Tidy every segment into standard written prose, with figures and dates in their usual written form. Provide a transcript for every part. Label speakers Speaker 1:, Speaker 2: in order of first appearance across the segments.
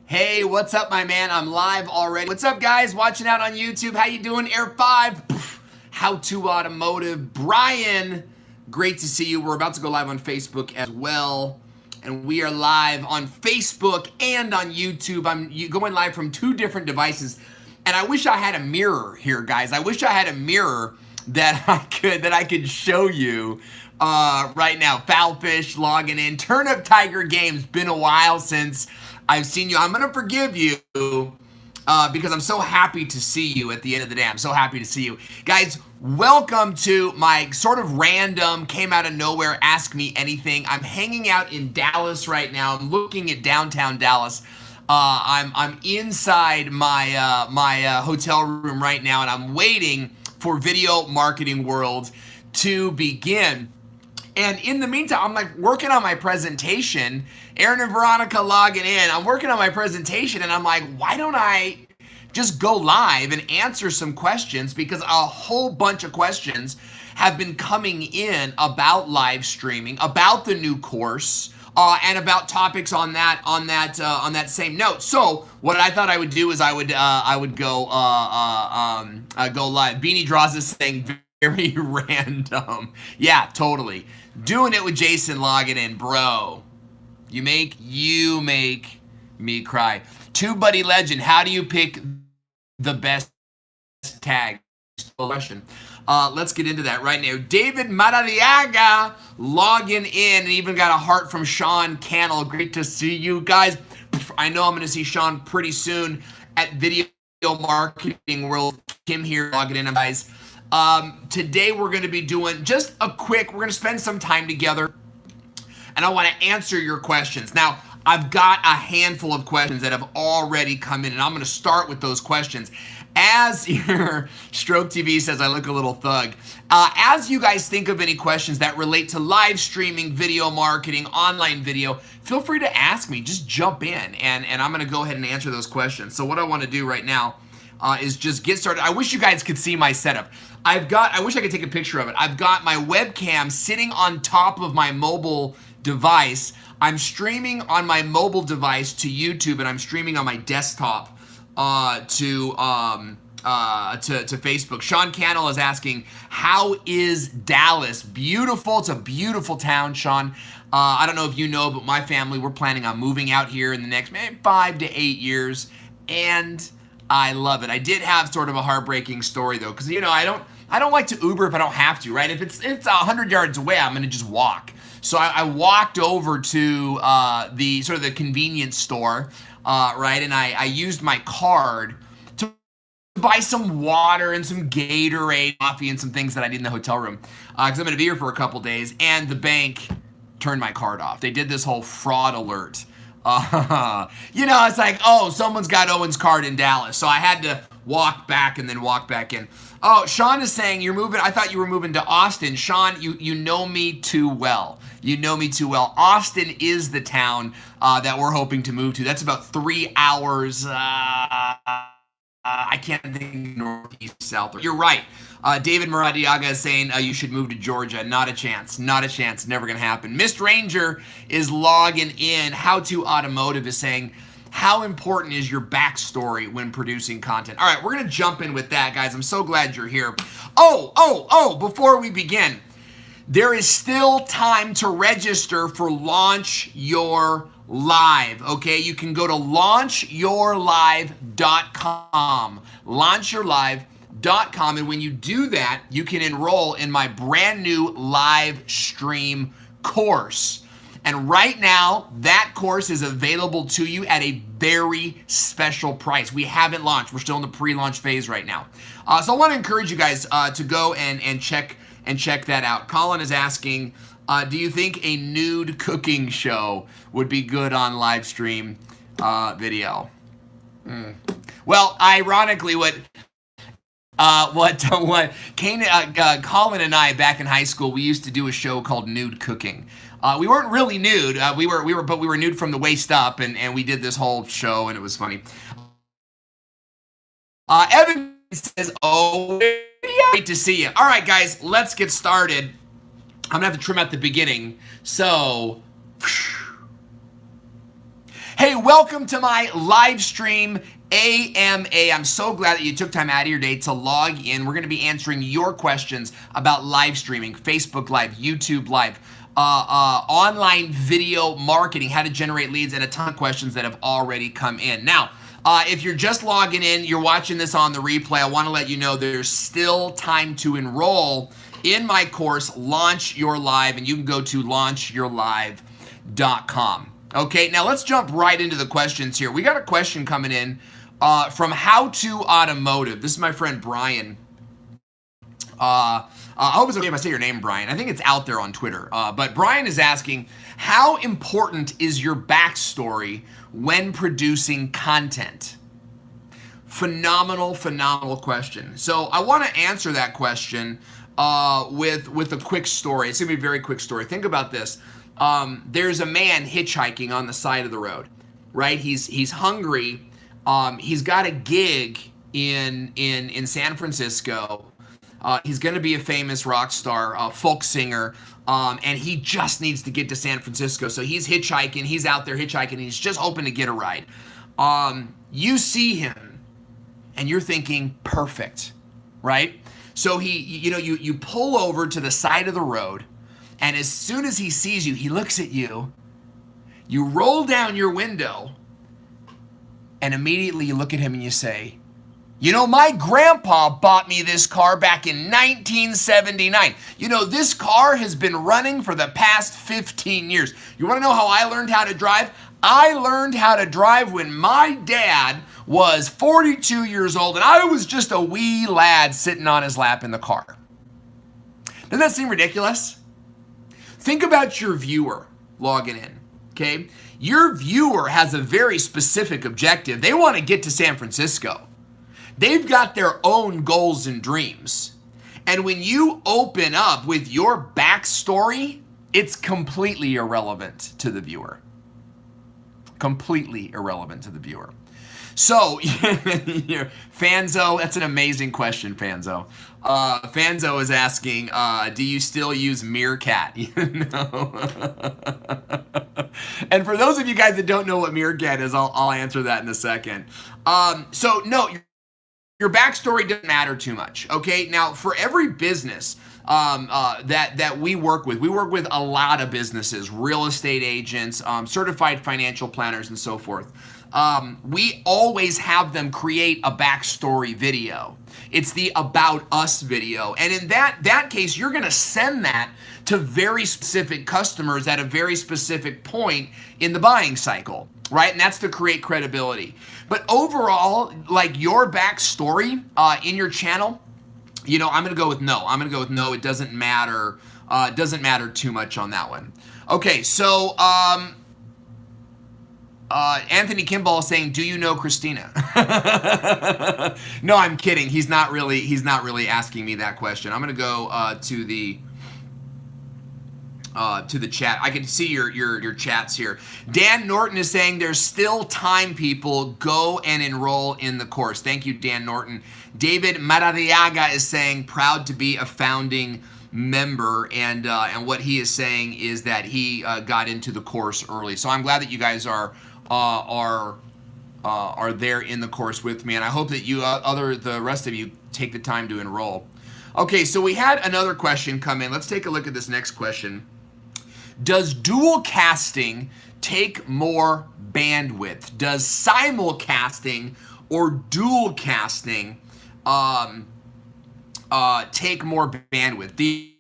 Speaker 1: Hey, what's up, my man? I'm live already. What's up, guys? Watching out on YouTube. How you doing? Air 5. How to Automotive. Brian, great to see you. We're about to go live on Facebook as well. And we are live on Facebook and on YouTube. I'm going live from 2 different devices. And I wish I had a mirror here, guys. I wish I had a mirror that I could show you right now. Foulfish logging in. Turnip Tiger Games. Been a while since I've seen you. I'm gonna forgive you because I'm so happy to see you at the end of the day. I'm so happy to see you. Guys, welcome to my sort of random, came out of nowhere, ask me anything. I'm hanging out in Dallas right now. I'm looking at downtown Dallas. I'm inside my hotel room right now, and I'm waiting for Video Marketing World to begin. And in the meantime, I'm like working on my presentation. Aaron and Veronica logging in. I'm working on my presentation, and I'm like, why don't I just go live and answer some questions? Because a whole bunch of questions have been coming in about live streaming, about the new course, and about topics on that same note. So what I thought I would do is I would go live. Beanie Draws is saying very random. Yeah, totally. Doing it with Jason logging in, bro. You make me cry. TubeBuddy Legend, how do you pick the best tag? Question. Let's get into that right now. David Madariaga logging in, and even got a heart from Sean Cannell. Great to see you guys. I know I'm going to see Sean pretty soon at Video Marketing World. Kim here logging in, guys. Today we're going to be doing just a quick, we're going to spend some time together, and I want to answer your questions. Now, I've got a handful of questions that have already come in, and I'm going to start with those questions. As your Stroke TV says, I look a little thug. As you guys think of any questions that relate to live streaming, video marketing, online video, feel free to ask me. Just jump in, and I'm going to go ahead and answer those questions. So what I want to do right now is just get started. I wish you guys could see my setup. I wish I could take a picture of it. I've got my webcam sitting on top of my mobile device. I'm streaming on my mobile device to YouTube, and I'm streaming on my desktop to Facebook. Sean Cannell is asking, how is Dallas? Beautiful. It's a beautiful town, Sean. I don't know if you know, but my family, we're planning on moving out here in the next maybe 5 to 8 years, and I love it. I did have sort of a heartbreaking story though, because I don't like to Uber if I don't have to, right? If it's 100 yards away, I'm gonna just walk. So I walked over to the convenience store, right? And I used my card to buy some water and some Gatorade, coffee, and some things that I need in the hotel room, because I'm gonna be here for a couple days. And the bank turned my card off. They did this whole fraud alert. It's like, oh, someone's got Owen's card in Dallas. So I had to walk back and then walk back in. Oh, Sean is saying you're moving. I thought you were moving to Austin. Sean, you know me too well. You know me too well. Austin is the town that we're hoping to move to. That's about 3 hours. I can't think northeast, south. You're right. David Maradiaga is saying you should move to Georgia. Not a chance. Not a chance. Never going to happen. Mist Ranger is logging in. How to Automotive is saying, how important is your backstory when producing content? All right, we're going to jump in with that, guys. I'm so glad you're here. Before we begin, there is still time to register for Launch Your Live, okay? You can go to launchyourlive.com, launchyourlive.com, and when you do that, you can enroll in my brand new live stream course. And right now, that course is available to you at a very special price. We haven't launched. We're still in the pre-launch phase right now. So I want to encourage you guys to go and check that out. Colin is asking, do you think a nude cooking show would be good on live stream video? Well, ironically, what Colin and I back in high school, we used to do a show called Nude Cooking. We weren't really nude. We were nude from the waist up, and we did this whole show, and it was funny. Evan says, "Oh, great to see you." All right, guys, let's get started. I'm gonna have to trim out the beginning. So, Hey, welcome to my live stream AMA. I'm so glad that you took time out of your day to log in. We're going to be answering your questions about live streaming, Facebook Live, YouTube Live, online video marketing, how to generate leads, and a ton of questions that have already come in. Now, if you're just logging in, you're watching this on the replay, I want to let you know there's still time to enroll in my course, Launch Your Live, and you can go to launchyourlive.com. Okay, now let's jump right into the questions here. We got a question coming in from How to Automotive. This is my friend Brian. I hope it's okay if I say your name, Brian. I think it's out there on Twitter. But Brian is asking, how important is your backstory when producing content? Phenomenal, phenomenal question. So I want to answer that question with a quick story. It's going to be a very quick story. Think about this. There's a man hitchhiking on the side of the road, right? He's hungry. He's got a gig in San Francisco. He's going to be a famous rock star, folk singer, and he just needs to get to San Francisco. So he's hitchhiking. He's out there hitchhiking. And he's just hoping to get a ride. You see him, and you're thinking, perfect, right? So you pull over to the side of the road. And as soon as he sees you, he looks at you, you roll down your window, and immediately you look at him and you say, you know, my grandpa bought me this car back in 1979. You know, this car has been running for the past 15 years. You want to know how I learned how to drive? I learned how to drive when my dad was 42 years old, and I was just a wee lad sitting on his lap in the car. Doesn't that seem ridiculous? Think about your viewer logging in, okay? Your viewer has a very specific objective. They want to get to San Francisco. They've got their own goals and dreams. And when you open up with your backstory, it's completely irrelevant to the viewer. Completely irrelevant to the viewer. So, Fanzo, that's an amazing question, Fanzo. Fanzo is asking, do you still use Meerkat? And for those of you guys that don't know what Meerkat is, I'll answer that in a second. So, no, your backstory doesn't matter too much, okay? Now, for every business that we work with a lot of businesses, real estate agents, certified financial planners, and so forth. We always have them create a backstory video. It's the About Us video. And in that case, you're going to send that to very specific customers at a very specific point in the buying cycle, right? And that's to create credibility. But overall, like your backstory in your channel, you know, I'm going to go with no. I'm going to go with no. It doesn't matter. It doesn't matter too much on that one. Okay, so Anthony Kimball is saying, "Do you know Christina?" No, I'm kidding. He's not really asking me that question. I'm going to go to the chat. I can see your chats here. Dan Norton is saying there's still time, people. Go and enroll in the course. Thank you, Dan Norton. David Maradiaga is saying proud to be a founding member, and what he is saying is that he got into the course early. So I'm glad that you guys are there in the course with me, and I hope that you the rest of you take the time to enroll. Okay, so we had another question come in. Let's take a look at this next question. Does dual casting take more bandwidth? Does simulcasting or dual casting take more bandwidth? The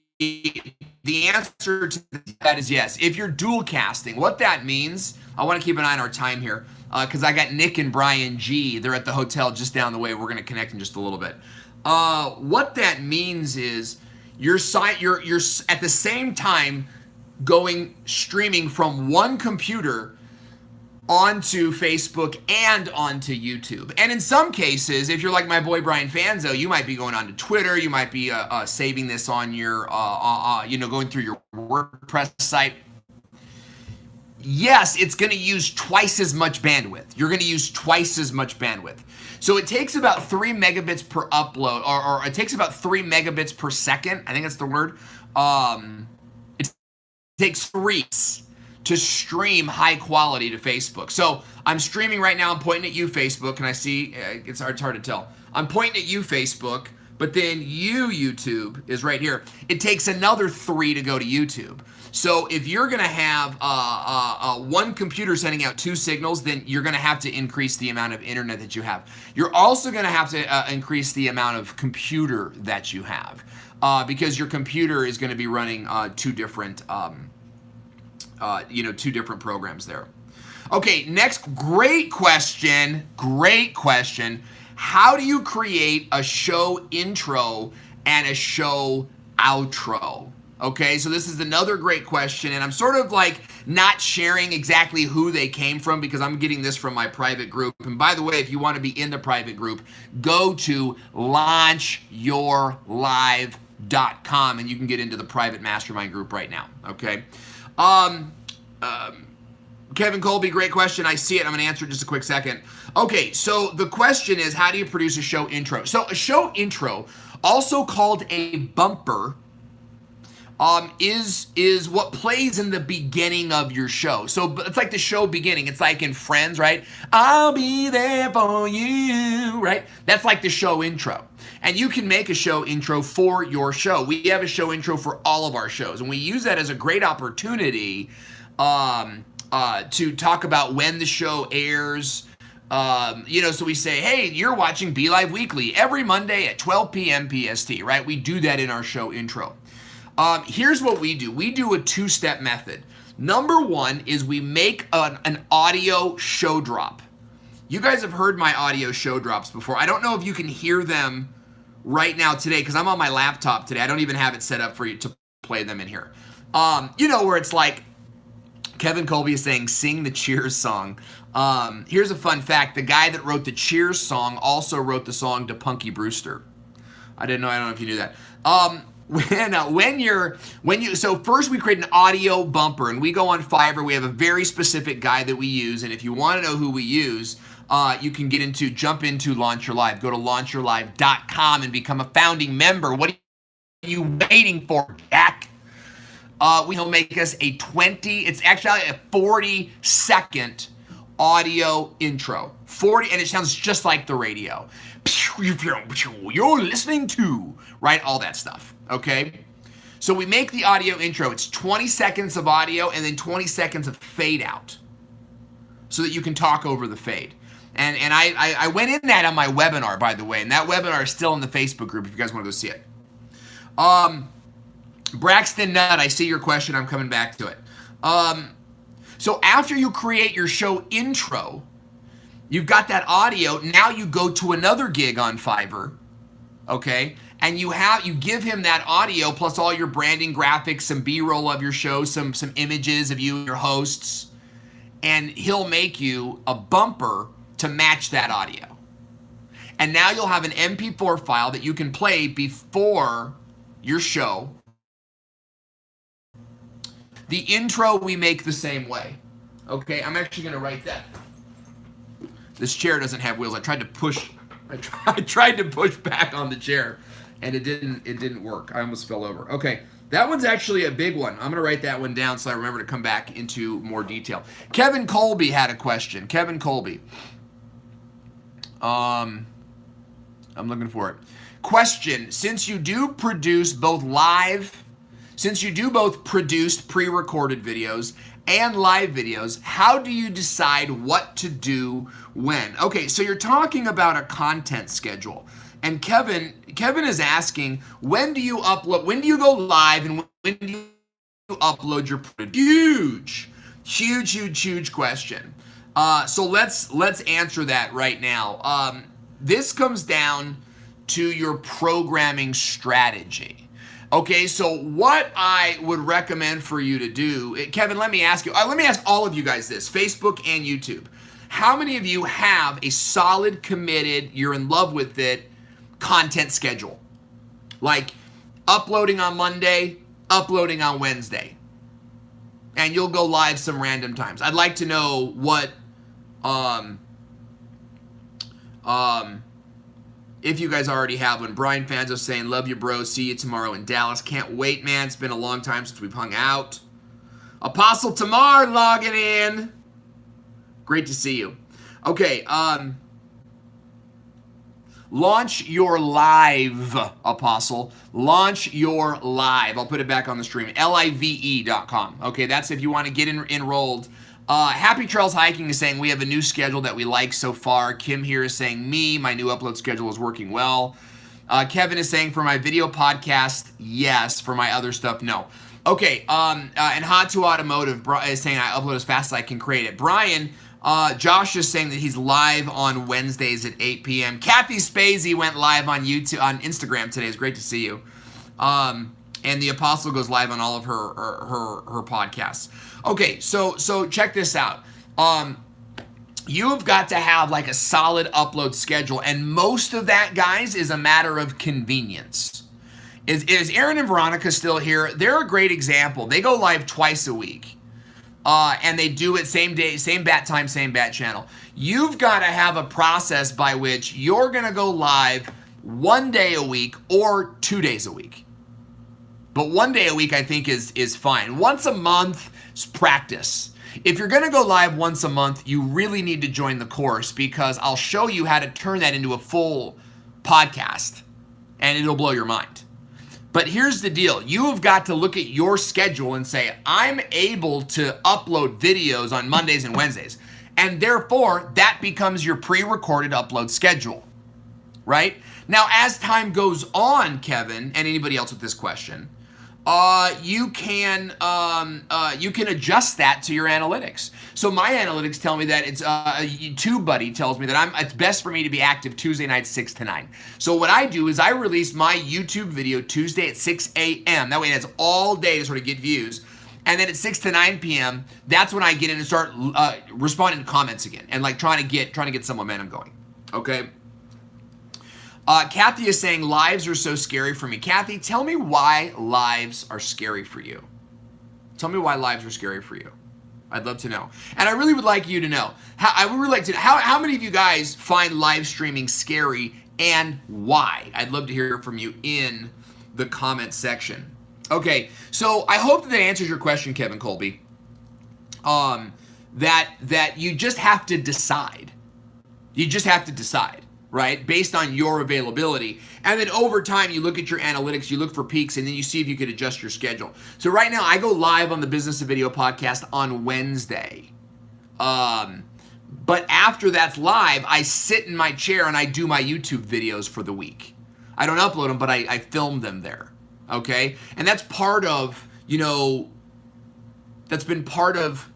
Speaker 1: answer to that is yes. If you're dual casting, what that means, I want to keep an eye on our time here because I got Nick and Brian G. They're at the hotel just down the way. We're going to connect in just a little bit. What that means is you're at the same time streaming from one computer onto Facebook and onto YouTube. And in some cases, if you're like my boy Brian Fanzo, you might be going onto Twitter, you might be saving this on your, going through your WordPress site. Yes, it's going to use twice as much bandwidth. You're going to use twice as much bandwidth. So it takes about 3 megabits per upload, or it takes about 3 megabits per second. I think that's the word. It takes 3 to stream high quality to Facebook. So I'm streaming right now. I'm pointing at you, Facebook, and I see it's hard to tell. I'm pointing at you, Facebook, but then YouTube is right here. It takes another 3 to go to YouTube. So if you're going to have one computer sending out 2 signals, then you're going to have to increase the amount of internet that you have. You're also going to have to increase the amount of computer that you have, because your computer is going to be running 2 different, 2 different programs there. Okay, next, great question. How do you create a show intro and a show outro? Okay, so this is another great question, and I'm sort of like not sharing exactly who they came from because I'm getting this from my private group. And by the way, if you want to be in the private group, go to launchyourlive.com and you can get into the private mastermind group right now. Okay. Kevin Colby, great question. I see it. I'm going to answer it in just a quick second. Okay, so the question is, how do you produce a show intro? So a show intro, also called a bumper, is what plays in the beginning of your show. So it's like the show beginning. It's like in Friends, right? I'll be there for you, right? That's like the show intro. And you can make a show intro for your show. We have a show intro for all of our shows, and we use that as a great opportunity to talk about when the show airs. So we say, hey, you're watching Be Live Weekly every Monday at 12 p.m. PST, right? We do that in our show intro. Here's what we do. We do a 2-step method. Number 1 is we make an audio show drop. You guys have heard my audio show drops before. I don't know if you can hear them right now today because I'm on my laptop today. I don't even have it set up for you to play them in here. Where it's like Kevin Colby is saying, sing the Cheers song. Here's a fun fact. The guy that wrote the Cheers song also wrote the song to Punky Brewster. I don't know if you knew that. So first we create an audio bumper, and we go on Fiverr. We have a very specific guy that we use, and if you want to know who we use, you can jump into Launch Your Live. Go to launchyourlive.com and become a founding member. What are you waiting for, Jack? He'll make us it's actually a 40-second audio intro. 40, and it sounds just like the radio. You're listening to, right? All that stuff, okay? So we make the audio intro. It's 20 seconds of audio and then 20 seconds of fade out so that you can talk over the fade. And I went in that on my webinar, by the way, and that webinar is still in the Facebook group if you guys want to go see it. Braxton Nutt, I see your question. I'm coming back to it. So after you create your show intro, you've got that audio. Now you go to another gig on Fiverr, okay? And you give him that audio plus all your branding, graphics, some B-roll of your show, some images of you and your hosts, and he'll make you a bumper to match that audio. And now you'll have an MP4 file that you can play before your show. The intro we make the same way. Okay, I'm actually going to write that. This chair doesn't have wheels. I tried to push back on the chair, and it didn't work. I almost fell over. Okay, that one's actually a big one. I'm going to write that one down so I remember to come back into more detail. Kevin Colby had a question. Kevin Colby. I'm looking for it. Question: Since you do both produced pre-recorded videos and live videos, how do you decide what to do when? Okay, so you're talking about a content schedule. And Kevin is asking, when do you upload, when do you go live, and when do you upload your huge question. So let's answer that right now. This comes down to your programming strategy. Okay, so what I would recommend for you to do, Kevin, let me ask all of you guys this, Facebook and YouTube. How many of you have a solid, committed, you're in love with it, content schedule? Like uploading on Monday, uploading on Wednesday. And you'll go live some random times. I'd like to know what, if you guys already have one. Brian Fanzo saying, love you, bro. See you tomorrow in Dallas. Can't wait, man. It's been a long time since we've hung out. Apostle Tamar logging in. Great to see you. Okay, launch your live, Apostle. Launch your live. I'll put it back on the stream. live.com. Okay, that's if you want to get enrolled. Happy Trails Hiking is saying we have a new schedule that we like so far. Kim here is saying my new upload schedule is working well. Kevin is saying for my video podcast, yes. For my other stuff, no. Okay, and Hot to Automotive is saying I upload as fast as I can create it. Brian, Josh is saying that he's live on Wednesdays at 8 p.m. Kathy Spazey went live on YouTube, on Instagram today. It's great to see you. And the Apostle goes live on all of her podcasts. Okay, so check this out. You've got to have like a solid upload schedule, and most of that, guys, is a matter of convenience. Is Aaron and Veronica still here? They're a great example. They go live twice a week. And they do it same day, same bat time, same bat channel. You've got to have a process by which you're going to go live 1 day a week or 2 days a week. But 1 day a week, I think, is fine. Once a month is practice. If you're going to go live once a month, you really need to join the course, because I'll show you how to turn that into a full podcast, and it'll blow your mind. But here's the deal. You have got to look at your schedule and say, I'm able to upload videos on Mondays and Wednesdays. And therefore, that becomes your pre-recorded upload schedule, right? Now, as time goes on, Kevin, and anybody else with this question, you can adjust that to your analytics. So my analytics tell me that it's TubeBuddy tells me that it's best for me to be active Tuesday nights 6 to 9. So what I do is I release my YouTube video Tuesday at 6 a.m. That way it has all day to sort of get views. And then at 6 to 9 p.m., that's when I get in and start responding to comments again and like trying to get some momentum going. Okay. Kathy is saying lives are so scary for me. Kathy, tell me why lives are scary for you. Tell me why lives are scary for you. I'd love to know. And I really would like you to know. How many of you guys find live streaming scary and why? I'd love to hear from you in the comment section. Okay, so I hope that answers your question, Kevin Colby. That you just have to decide. You just have to decide. Right? Based on your availability. And then over time, you look at your analytics, you look for peaks, and then you see if you could adjust your schedule. So right now, I go live on the Business of Video podcast on Wednesday. But after that's live, I sit in my chair and I do my YouTube videos for the week. I don't upload them, but I film them there. Okay? And that's part of, that's been part of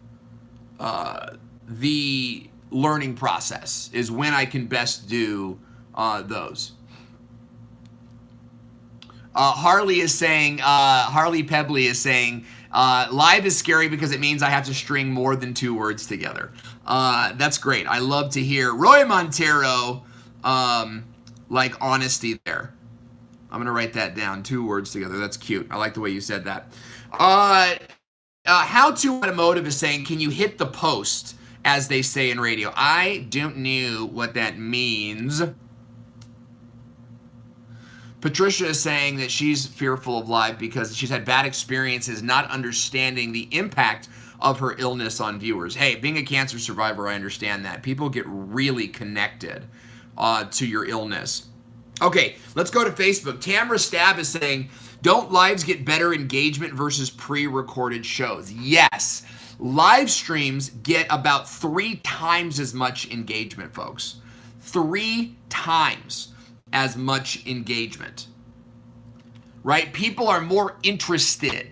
Speaker 1: the learning process, is when I can best do those. Harley Pebley is saying, live is scary because it means I have to string more than 2 words together. That's great. I love to hear Roy Montero, like honesty there. I'm going to write that down. 2 words together. That's cute. I like the way you said that. How to Automotive is saying, can you hit the post, as they say in radio? I don't know what that means. Patricia is saying that she's fearful of live because she's had bad experiences not understanding the impact of her illness on viewers. Hey, being a cancer survivor, I understand that. People get really connected to your illness. Okay, let's go to Facebook. Tamara Stab is saying, don't lives get better engagement versus pre-recorded shows? Yes. Live streams get about 3 times as much engagement, folks. 3 times as much engagement. Right? People are more interested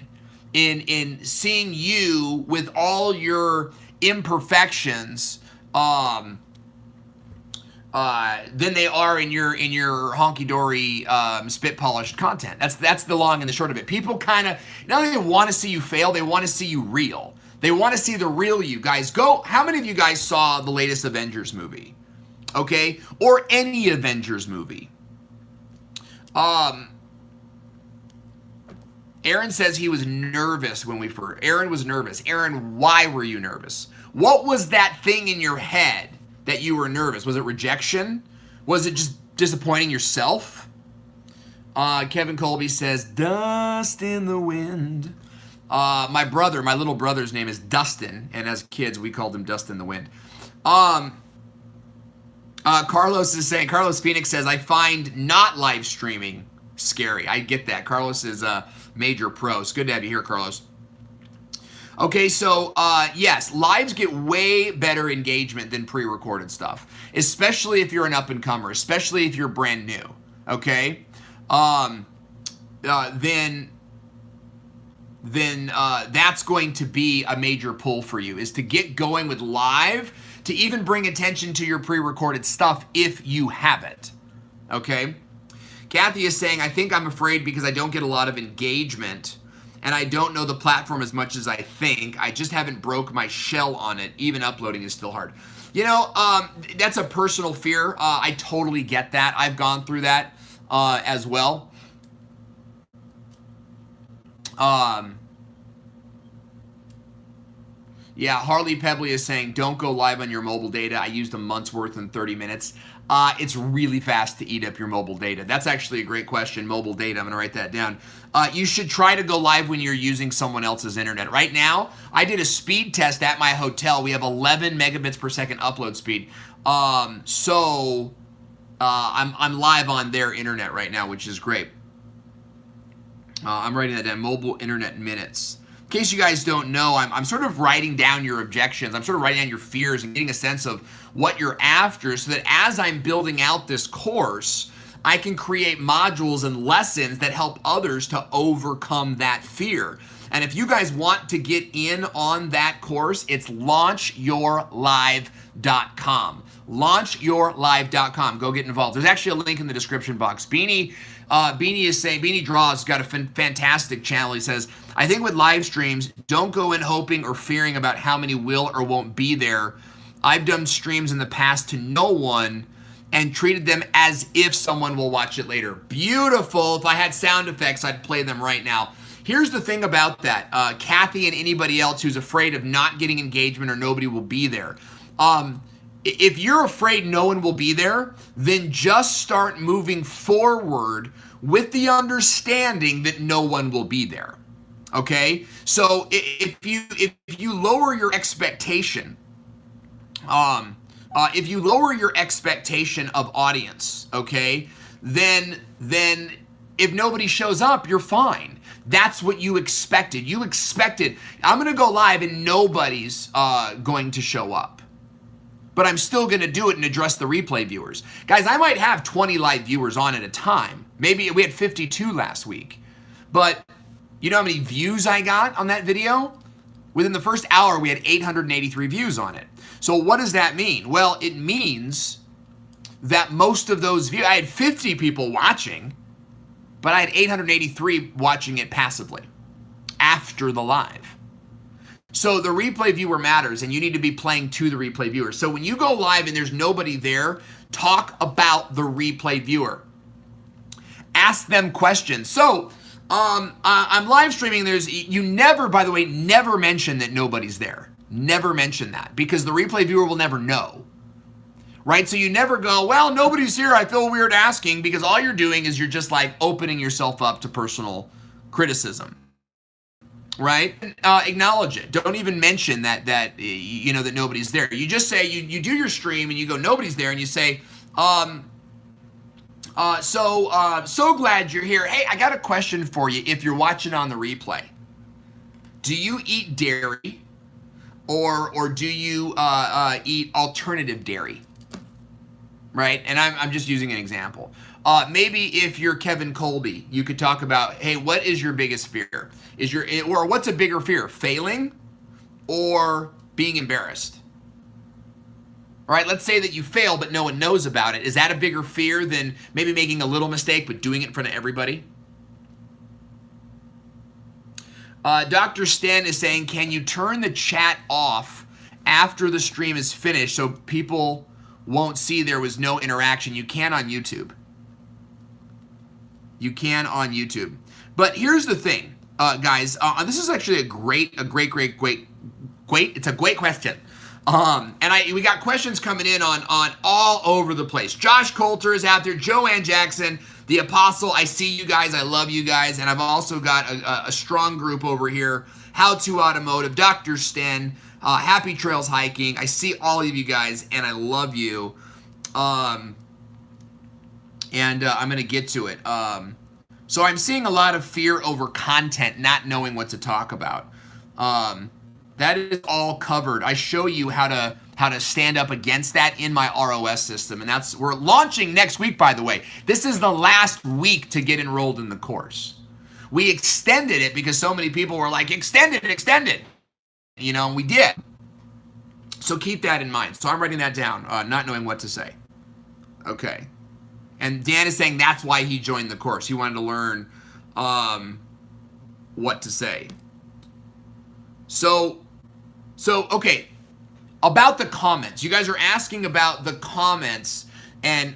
Speaker 1: in seeing you with all your imperfections than they are in your honky-dory spit polished content. That's the long and the short of it. People kind of not only want to see you fail, they want to see you real. They want to see the real you. Guys, how many of you guys saw the latest Avengers movie? Okay? Or any Avengers movie? Aaron says he was nervous when we first... Aaron was nervous. Aaron, why were you nervous? What was that thing in your head that you were nervous? Was it rejection? Was it just disappointing yourself? Kevin Colby says, dust in the wind. My little brother's name is Dustin, and as kids we called him Dustin the Wind. Carlos Phoenix says, I find not live streaming scary. I get that. Carlos is a major pro. It's good to have you here, Carlos. Okay, so yes, lives get way better engagement than pre-recorded stuff, especially if you're an up-and-comer, especially if you're brand new, okay? Then that's going to be a major pull for you, is to get going with live, to even bring attention to your pre-recorded stuff if you have it, okay? Kathy is saying, I think I'm afraid because I don't get a lot of engagement and I don't know the platform as much as I think. I just haven't broke my shell on it. Even uploading is still hard. You know, that's a personal fear. I totally get that. I've gone through that as well. Yeah, Harley Pebbly is saying, don't go live on your mobile data. I used a month's worth in 30 minutes. It's really fast to eat up your mobile data. That's actually a great question, mobile data. I'm going to write that down. You should try to go live when you're using someone else's internet. Right now, I did a speed test at my hotel. We have 11 megabits per second upload speed. I'm live on their internet right now, which is great. I'm writing that down, mobile internet minutes. In case you guys don't know, I'm sort of writing down your objections. I'm sort of writing down your fears and getting a sense of what you're after so that as I'm building out this course, I can create modules and lessons that help others to overcome that fear. And if you guys want to get in on that course, it's launchyourlive.com. Launchyourlive.com. Go get involved. There's actually a link in the description box. Beanie is saying, Beanie Draws got a fantastic channel. He says, I think with live streams, don't go in hoping or fearing about how many will or won't be there. I've done streams in the past to no one and treated them as if someone will watch it later. Beautiful. If I had sound effects, I'd play them right now. Here's the thing about that. Kathy and anybody else who's afraid of not getting engagement or nobody will be there. If you're afraid no one will be there, then just start moving forward with the understanding that no one will be there. Okay? So if you lower your expectation, if you lower your expectation of audience, okay, then if nobody shows up, you're fine. That's what you expected. You expected, I'm going to go live and nobody's going to show up. But I'm still going to do it and address the replay viewers. Guys, I might have 20 live viewers on at a time. Maybe we had 52 last week. But you know how many views I got on that video? Within the first hour, we had 883 views on it. So what does that mean? Well, it means that most of those views, I had 50 people watching, but I had 883 watching it passively after the live. So the replay viewer matters, and you need to be playing to the replay viewer. So when you go live and there's nobody there, talk about the replay viewer. Ask them questions. So I'm live streaming. You never, by the way, never mention that nobody's there. Never mention that, because the replay viewer will never know. Right? So you never go, well, nobody's here, I feel weird asking, because all you're doing is you're just like opening yourself up to personal criticism. Right? Acknowledge it. Don't even mention that you know that nobody's there. You just say, you do your stream and you go, nobody's there, and you say, so glad you're here. Hey, I got a question for you if you're watching on the replay. Do you eat dairy or do you eat alternative dairy? Right? And I'm just using an example. Maybe if you're Kevin Colby, you could talk about, hey, what is your biggest fear? Or what's a bigger fear, failing or being embarrassed? All right, let's say that you fail, but no one knows about it. Is that a bigger fear than maybe making a little mistake, but doing it in front of everybody? Dr. Stan is saying, can you turn the chat off after the stream is finished so people won't see there was no interaction? You can on YouTube. You can on YouTube. But here's the thing, guys. This is actually a great question. We got questions coming in on all over the place. Josh Coulter is out there. Joanne Jackson, the Apostle. I see you guys. I love you guys. And I've also got a strong group over here How to Automotive, Dr. Sten, Happy Trails Hiking. I see all of you guys, and I love you. I'm going to get to it. So I'm seeing a lot of fear over content, not knowing what to talk about. That is all covered. I show you how to stand up against that in my ROS system, and we're launching next week, by the way. This is the last week to get enrolled in the course. We extended it because so many people were like, extend it. You know, and we did. So keep that in mind. So I'm writing that down, not knowing what to say. Okay. And Dan is saying that's why he joined the course. He wanted to learn what to say. So okay. About the comments. You guys are asking about the comments and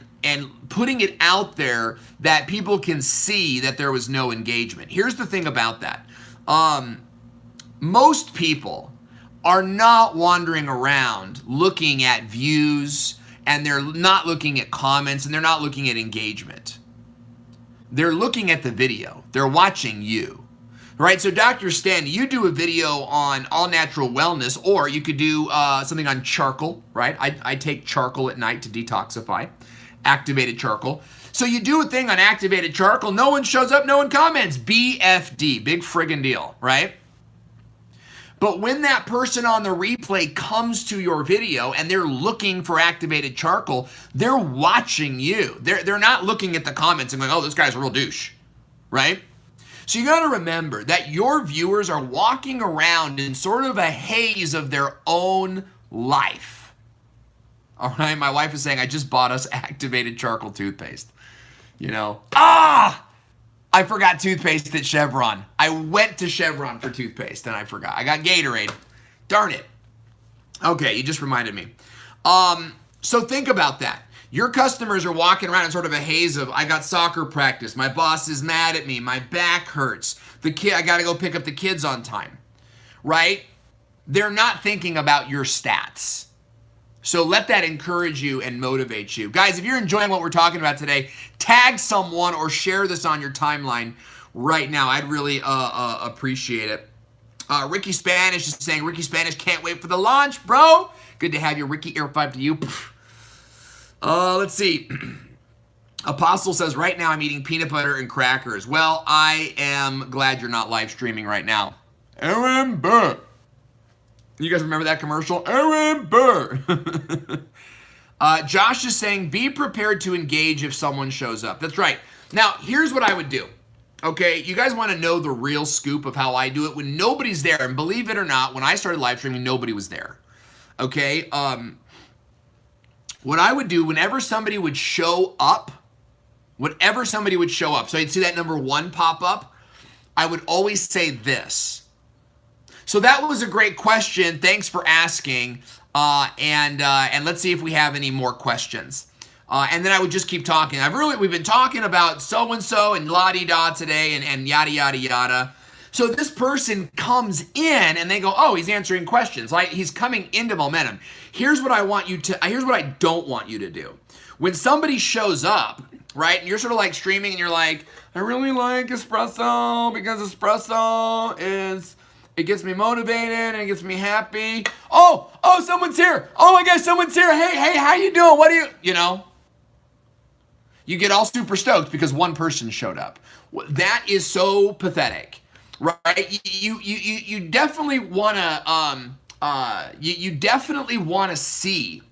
Speaker 1: putting it out there that people can see that there was no engagement. Here's the thing about that. Most people are not wandering around looking at views, and they're not looking at comments, and they're not looking at engagement. They're looking at the video. They're watching you. Right? So Dr. Stan, you do a video on all natural wellness, or you could do something on charcoal, right? I take charcoal at night to detoxify. Activated charcoal. So you do a thing on activated charcoal, no one shows up, no one comments. BFD, big friggin' deal, right? But when that person on the replay comes to your video and they're looking for activated charcoal, they're watching you. They're not looking at the comments and going, oh, this guy's a real douche, right? So you got to remember that your viewers are walking around in sort of a haze of their own life. All right, my wife is saying, I just bought us activated charcoal toothpaste. You know, I forgot toothpaste at Chevron. I went to Chevron for toothpaste and I forgot. I got Gatorade. Darn it. Okay, you just reminded me. So think about that. Your customers are walking around in sort of a haze of, I got soccer practice. My boss is mad at me. My back hurts. I got to go pick up the kids on time. Right? They're not thinking about your stats. So let that encourage you and motivate you. Guys, if you're enjoying what we're talking about today, tag someone or share this on your timeline right now. I'd really appreciate it. Ricky Spanish is saying, Ricky Spanish, can't wait for the launch, bro. Good to have you, Ricky. Air 5 to you. Let's see. Apostle says, right now I'm eating peanut butter and crackers. Well, I am glad you're not live streaming right now. Aaron Burr. You guys remember that commercial? Aaron Burr. Josh is saying, be prepared to engage if someone shows up. That's right. Now, here's what I would do. Okay, you guys want to know the real scoop of how I do it when nobody's there. And believe it or not, when I started live streaming, nobody was there. Okay, what I would do whenever somebody would show up, so you'd see that number 1 pop up, I would always say this. So that was a great question. Thanks for asking. And let's see if we have any more questions. And then I would just keep talking. We've been talking about so-and-so and la-di-da today and yada, yada, yada. So this person comes in and they go, oh, he's answering questions. Like he's coming into momentum. Here's what here's what I don't want you to do. When somebody shows up, right, and you're sort of like streaming and you're like, I really like espresso because espresso it gets me motivated and it gets me happy. Oh, someone's here. Oh my gosh, someone's here. Hey, how you doing? What do you know? You get all super stoked because one person showed up. That is so pathetic, right? You definitely want to you definitely want to see,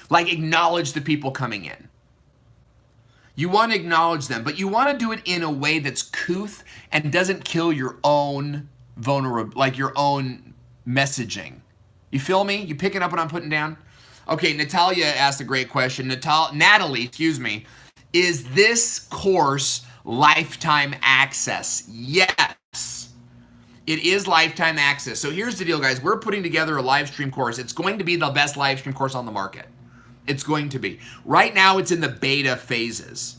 Speaker 1: like, acknowledge the people coming in. You want to acknowledge them, but you want to do it in a way that's couth and doesn't kill your own vulnerable, like your own messaging. You feel me? You picking up what I'm putting down? Okay, Natalia asked a great question. Natalie, is this course lifetime access? Yes, it is lifetime access. So here's the deal, guys. We're putting together a live stream course. It's going to be the best live stream course on the market. It's going to be. Right now, it's in the beta phases.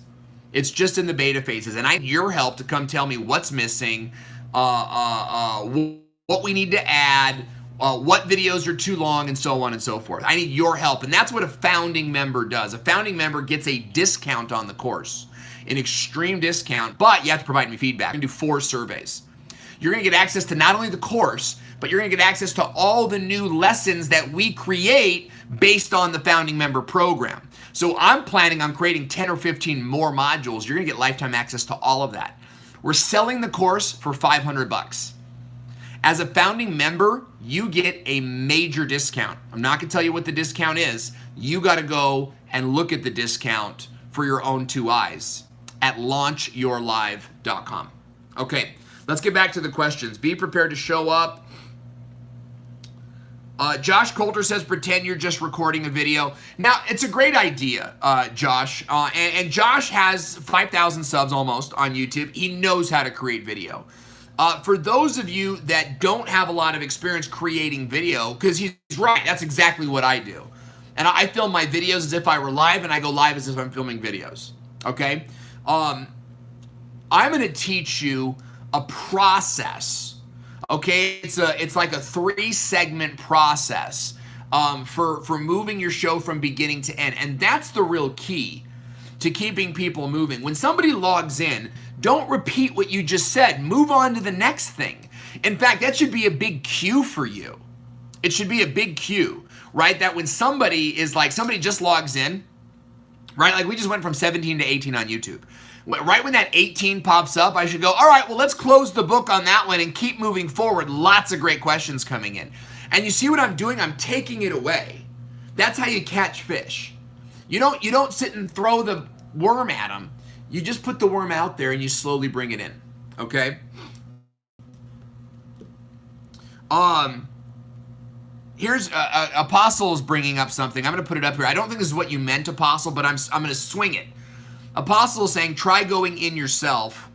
Speaker 1: It's just in the beta phases, and I need your help to come tell me what's missing, what we need to add, what videos are too long, and so on and so forth. I need your help, and that's what a founding member does. A founding member gets a discount on the course, an extreme discount, but you have to provide me feedback. I'm going to do 4 surveys. You're going to get access to not only the course, but you're going to get access to all the new lessons that we create based on the founding member program. So I'm planning on creating 10 or 15 more modules. You're going to get lifetime access to all of that. We're selling the course for $500. As a founding member, you get a major discount. I'm not going to tell you what the discount is. You got to go and look at the discount for your own two eyes at launchyourlive.com. Okay, let's get back to the questions. Be prepared to show up. Josh Coulter says, pretend you're just recording a video. Now, it's a great idea, Josh. And Josh has 5,000 subs almost on YouTube. He knows how to create video. For those of you that don't have a lot of experience creating video, because he's right, that's exactly what I do. And I film my videos as if I were live, and I go live as if I'm filming videos, okay? I'm going to teach you a process, okay? It's like a 3-segment process for moving your show from beginning to end, and that's the real key to keeping people moving. When somebody logs in, don't repeat what you just said. Move on to the next thing. In fact, that should be a big cue for you. It should be a big cue, right? That when somebody just logs in, right? Like we just went from 17 to 18 on YouTube. Right when that 18 pops up, I should go, all right, well, let's close the book on that one and keep moving forward. Lots of great questions coming in. And you see what I'm doing? I'm taking it away. That's how you catch fish. You don't sit and throw the worm at them. You just put the worm out there and you slowly bring it in, okay? Here's Apostle is bringing up something. I'm going to put it up here. I don't think this is what you meant, Apostle, but I'm going to swing it. Apostle is saying, try going in yourself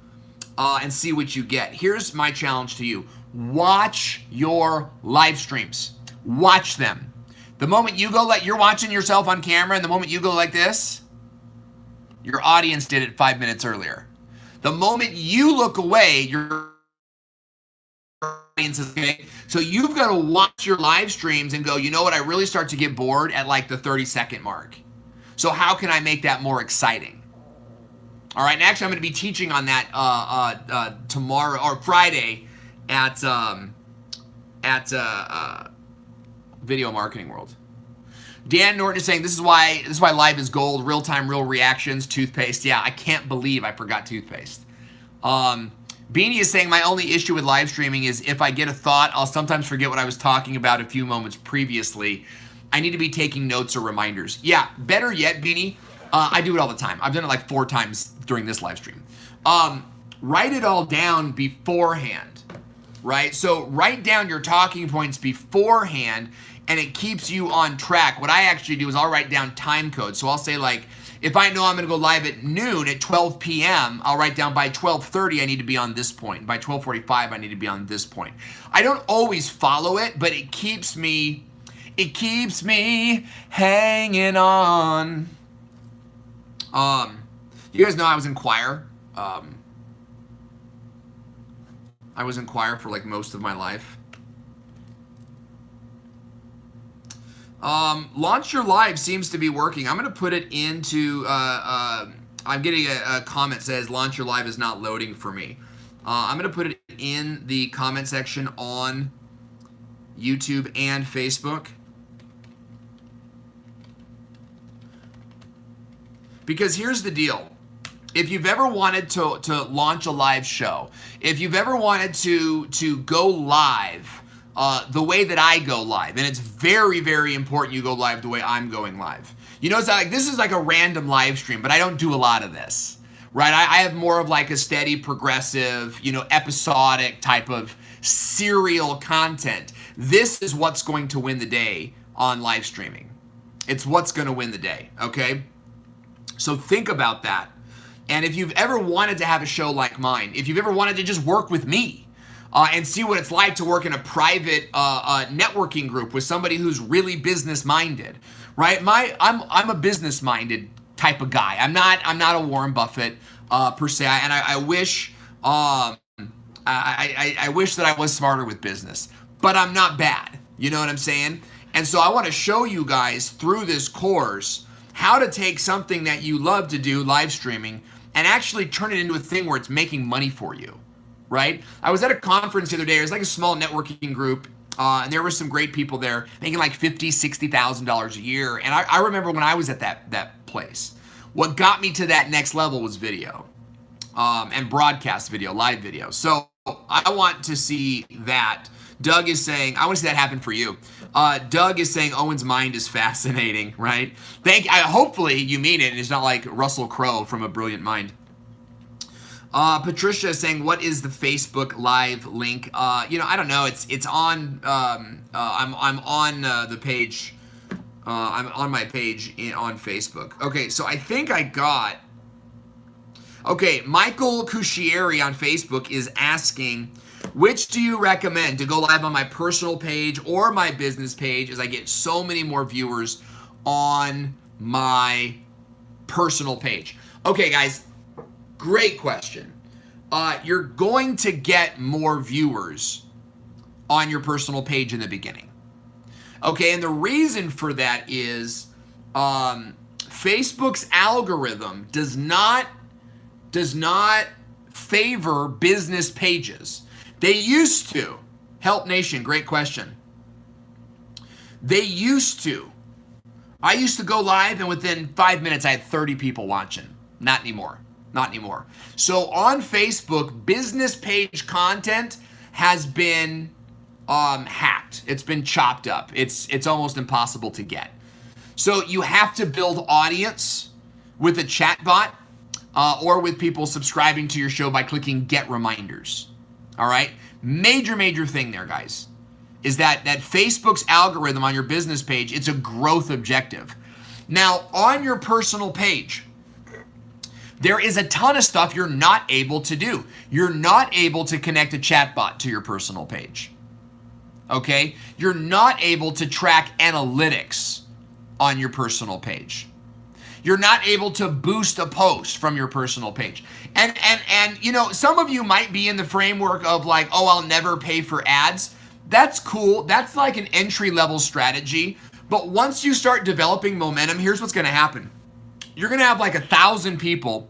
Speaker 1: and see what you get. Here's my challenge to you. Watch your live streams. Watch them. The moment you go you're watching yourself on camera, and the moment you go like this, your audience did it 5 minutes earlier. The moment you look away, your audience is okay. So you've got to watch your live streams and go, you know what, I really start to get bored at like the 30-second mark. So how can I make that more exciting? All right, and actually I'm going to be teaching on that tomorrow or Friday at Video Marketing World. Dan Norton is saying, this is why live is gold, real time, real reactions, toothpaste. Yeah, I can't believe I forgot toothpaste. Beanie is saying, my only issue with live streaming is if I get a thought, I'll sometimes forget what I was talking about a few moments previously. I need to be taking notes or reminders. Yeah, better yet, Beanie, I do it all the time. I've done it like 4 times during this live stream. Write it all down beforehand, right? So write down your talking points beforehand, and it keeps you on track. What I actually do is I'll write down time codes. So I'll say, like, if I know I'm going to go live at noon at 12 p.m., I'll write down by 12:30 I need to be on this point. By 12:45 I need to be on this point. I don't always follow it, but it keeps me hanging on. You guys know I was in choir. I was in choir for like most of my life. Launch Your Live seems to be working. I'm going to put it into, I'm getting a comment that says Launch Your Live is not loading for me. I'm going to put it in the comment section on YouTube and Facebook. Because here's the deal. If you've ever wanted to launch a live show, if you've ever wanted to go live the way that I go live, and it's very, very important you go live the way I'm going live. You know, it's like this is like a random live stream, but I don't do a lot of this, right? I have more of like a steady, progressive, you know, episodic type of serial content. This is what's going to win the day on live streaming. It's what's going to win the day, okay? So think about that. And if you've ever wanted to have a show like mine, if you've ever wanted to just work with me and see what it's like to work in a private networking group with somebody who's really business-minded, right? I'm a business-minded type of guy. I'm not a Warren Buffett per se, and I wish I wish that I was smarter with business, but I'm not bad. You know what I'm saying? And so I want to show you guys through this course how to take something that you love to do, live streaming, and actually turn it into a thing where it's making money for you, right? I was at a conference the other day. It was like a small networking group, and there were some great people there making like $50,000, $60,000 a year. And I remember when I was at that place, what got me to that next level was video, and broadcast video, live video. So I want to see that. Doug is saying, I want to see that happen for you. Doug is saying Owen's mind is fascinating, right? Hopefully you mean it, and it's not like Russell Crowe from A Brilliant Mind. Patricia is saying, what is the Facebook Live link? I don't know. It's on. I'm on the page. I'm on my page on Facebook. Okay, so I think I got. Okay, Michael Cuscieri on Facebook is asking, which do you recommend, to go live on my personal page or my business page, as I get so many more viewers on my personal page? Okay, guys, great question. You're going to get more viewers on your personal page in the beginning. Okay, and the reason for that is Facebook's algorithm does not favor business pages. They used to. Help Nation, great question. They used to. I used to go live, and within 5 minutes, I had 30 people watching. Not anymore. Not anymore. So on Facebook, business page content has been hacked. It's been chopped up. It's almost impossible to get. So you have to build audience with a chatbot, or with people subscribing to your show by clicking Get Reminders. All right? Major thing there, guys, is that Facebook's algorithm on your business page, it's a growth objective. Now, on your personal page, there is a ton of stuff you're not able to do. You're not able to connect a chatbot to your personal page. Okay? You're not able to track analytics on your personal page. You're not able to boost a post from your personal page. And some of you might be in the framework of like, oh, I'll never pay for ads. That's cool. That's like an entry-level strategy. But once you start developing momentum, here's what's going to happen. You're going to have like 1,000 people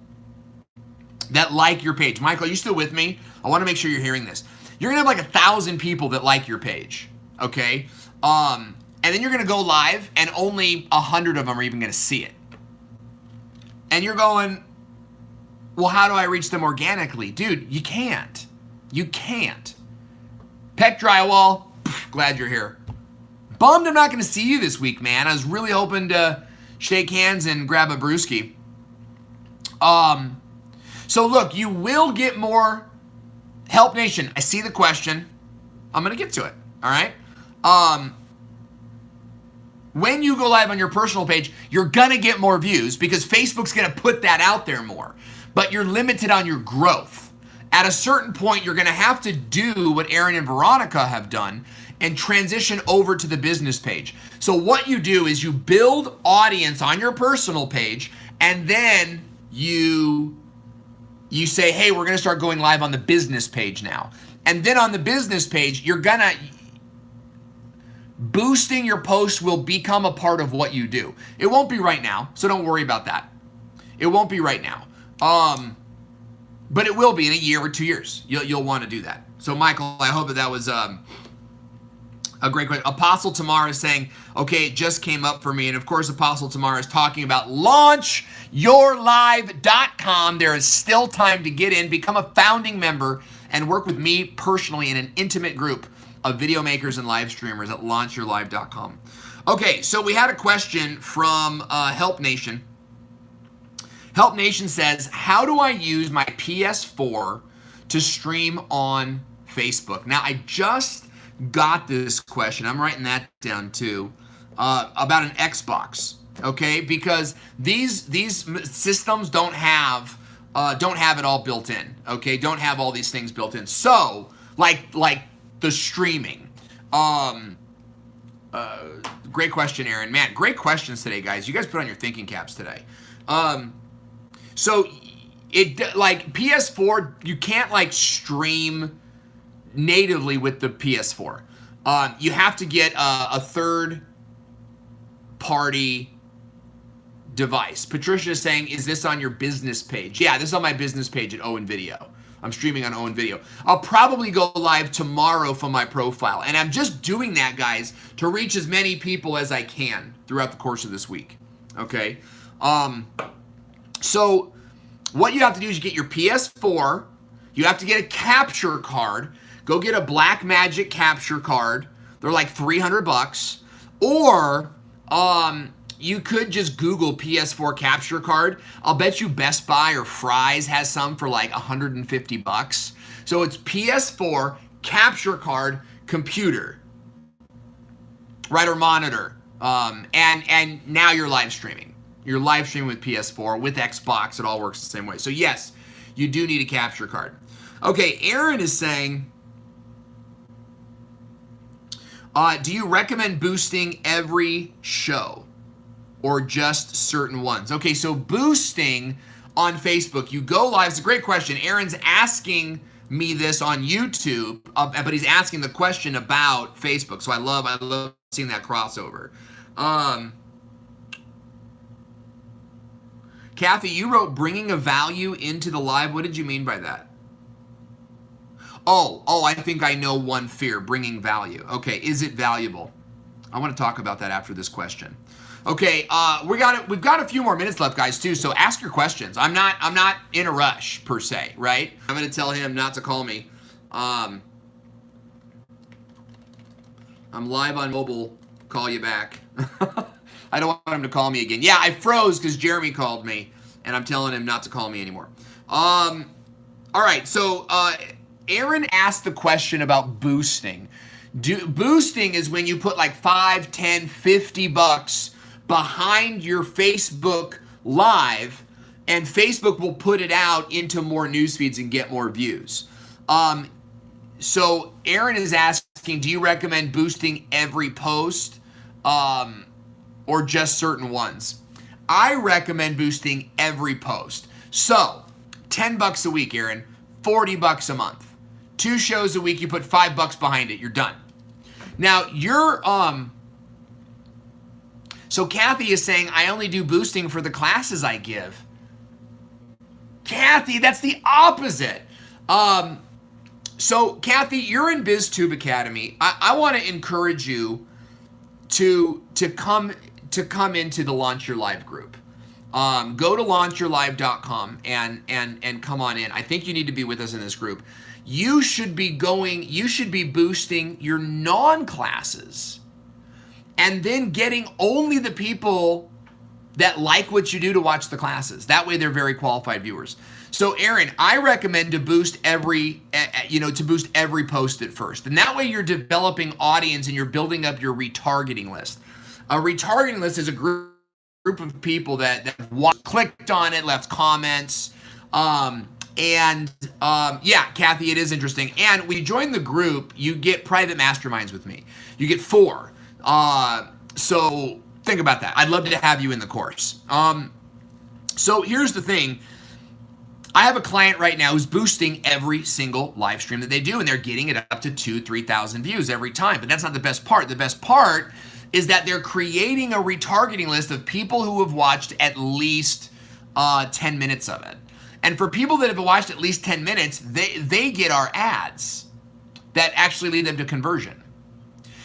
Speaker 1: that like your page. Michael, are you still with me? I want to make sure you're hearing this. You're going to have like 1,000 people that like your page, okay? And then you're going to go live, and only 100 of them are even going to see it. And you're going, well, how do I reach them organically? Dude, you can't. You can't. Peck Drywall, glad you're here. Bummed I'm not going to see you this week, man. I was really hoping to shake hands and grab a brewski. So look, you will get more. Help Nation, I see the question. I'm going to get to it, all right? When you go live on your personal page, you're going to get more views because Facebook's going to put that out there more. But you're limited on your growth. At a certain point, you're going to have to do what Aaron and Veronica have done and transition over to the business page. So what you do is you build audience on your personal page, and then you say, hey, we're going to start going live on the business page now. And then on the business page, you're going to... boosting your posts will become a part of what you do. It won't be right now, so don't worry about that. It won't be right now. But it will be in a year or 2 years. You'll want to do that. So, Michael, I hope that was a great question. Apostle Tamar is saying, okay, it just came up for me. And, of course, Apostle Tamar is talking about launchyourlive.com. There is still time to get in, become a founding member, and work with me personally in an intimate group of video makers and live streamers at launchyourlive.com. Okay, so we had a question from Help Nation. Help Nation says, how do I use my PS4 to stream on Facebook? Now, I just got this question. I'm writing that down too, about an Xbox, okay? Because these systems don't have it all built in, okay? Don't have all these things built in. So, like the streaming. Great question, Aaron. Man, great questions today, guys. You guys put on your thinking caps today. So it like PS4, you can't like stream natively with the PS4. You have to get a third party device. Patricia is saying, is this on your business page? Yeah, this is on my business page at Owen Video. I'm streaming on Owen Video. I'll probably go live tomorrow from my profile. And I'm just doing that, guys, to reach as many people as I can throughout the course of this week. Okay? So what you have to do is you get your PS4. You have to get a capture card. Go get a Blackmagic capture card. They're like $300. Or you could just Google PS4 capture card. I'll bet you Best Buy or Fry's has some for like $150. So it's PS4 capture card computer, right, or monitor. And now you're live streaming. You're live streaming with PS4, with Xbox. It all works the same way. So yes, you do need a capture card. Okay, Aaron is saying, do you recommend boosting every show or just certain ones? Okay, so boosting on Facebook, you go live. It's a great question. Aaron's asking me this on YouTube, but he's asking the question about Facebook. So I love seeing that crossover. Kathy, you wrote bringing a value into the live. What did you mean by that? Oh, I think I know one fear, bringing value. Okay, is it valuable? I want to talk about that after this question. Okay, we've got a few more minutes left, guys, too, so ask your questions. I'm not in a rush, per se, right? I'm going to tell him not to call me. I'm live on mobile. Call you back. I don't want him to call me again. Yeah, I froze because Jeremy called me, and I'm telling him not to call me anymore. All right, so Aaron asked the question about boosting. Boosting is when you put like $5, $10, $50 behind your Facebook Live, and Facebook will put it out into more news feeds and get more views. So Aaron is asking, do you recommend boosting every post or just certain ones? I recommend boosting every post. So $10 a week, Aaron, $40 a month. 2 shows a week, you put $5 behind it, you're done. Now, so Kathy is saying, I only do boosting for the classes I give. Kathy, that's the opposite. So Kathy, you're in BizTube Academy. I want to encourage you to come into the Launch Your Live group. Go to launchyourlive.com and come on in. I think you need to be with us in this group. You should be boosting your non-classes and then getting only the people that like what you do to watch the classes. That way they're very qualified viewers. So Aaron, I recommend to boost every post at first. And that way you're developing audience and you're building up your retargeting list. A retargeting list is a group of people that clicked on it, left comments, yeah, Kathy, it is interesting. And when you join the group, you get private masterminds with me. You get 4. So think about that. I'd love to have you in the course. So here's the thing. I have a client right now who's boosting every single live stream that they do, and they're getting it up to 2,000-3,000 views every time. But that's not the best part. The best part is that they're creating a retargeting list of people who have watched at least 10 minutes of it. And for people that have watched at least 10 minutes, they get our ads that actually lead them to conversion.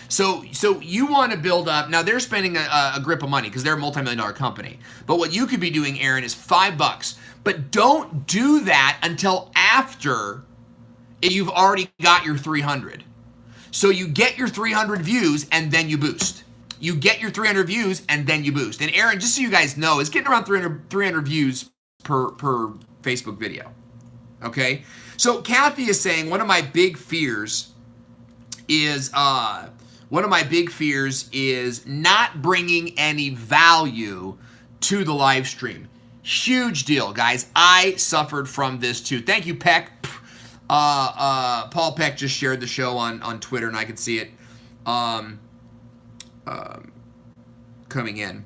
Speaker 1: So you want to build up. Now they're spending a grip of money because they're a multi-million-dollar company. But what you could be doing, Aaron, is $5. But don't do that until after you've already got your 300. So you get your 300 views and then you boost. You get your 300 views and then you boost. And Aaron, just so you guys know, it's getting around 300 views per Facebook video. Okay? So Kathy is saying one of my big fears is not bringing any value to the live stream. Huge deal, guys. I suffered from this too. Thank you, Peck. Paul Peck just shared the show on Twitter, and I could see it coming in.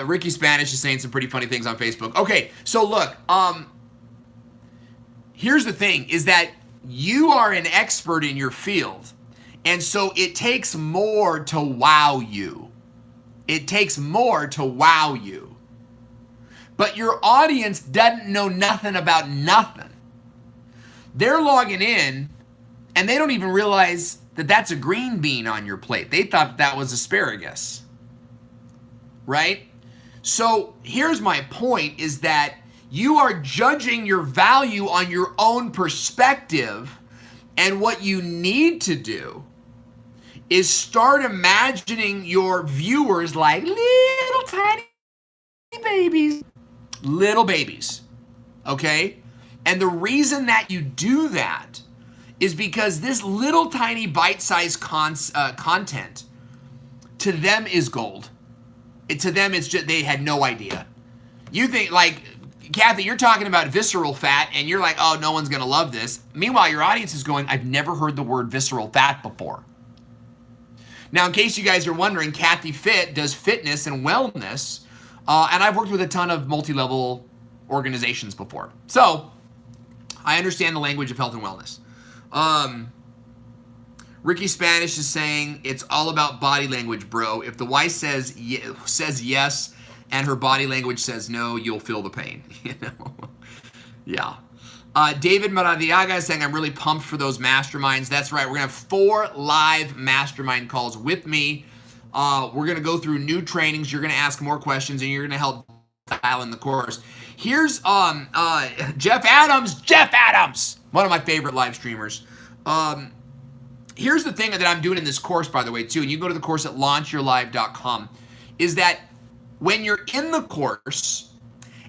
Speaker 1: Ricky Spanish is saying some pretty funny things on Facebook. Okay, so look, here's the thing, is that you are an expert in your field, and so it takes more to wow you. It takes more to wow you. but your audience doesn't know nothing about nothing. They're logging in and they don't even realize that that's a green bean on your plate. They thought that was asparagus, right? So here's my point, is that you are judging your value on your own perspective, and what you need to do is start imagining your viewers like little tiny babies. Little babies, okay? And the reason that you do that is because this little tiny bite-sized content, to them is gold. To them, it's just, they had no idea. You think, like, Kathy, you're talking about visceral fat, and you're like, oh, no one's going to love this. Meanwhile, your audience is going, I've never heard the word visceral fat before. Now, in case you guys are wondering, Kathy Fit does fitness and wellness, and I've worked with a ton of multi-level organizations before. So, I understand the language of health and wellness. Ricky Spanish is saying, it's all about body language, bro. If the wife says yes and her body language says no, you'll feel the pain. You know? Yeah. David Maradiaga is saying, I'm really pumped for those masterminds. That's right. We're going to have 4 live mastermind calls with me. We're going to go through new trainings. You're going to ask more questions, and you're going to help dial in the course. Here's Jeff Adams, one of my favorite live streamers. Here's the thing that I'm doing in this course, by the way, too, and you go to the course at launchyourlive.com, is that when you're in the course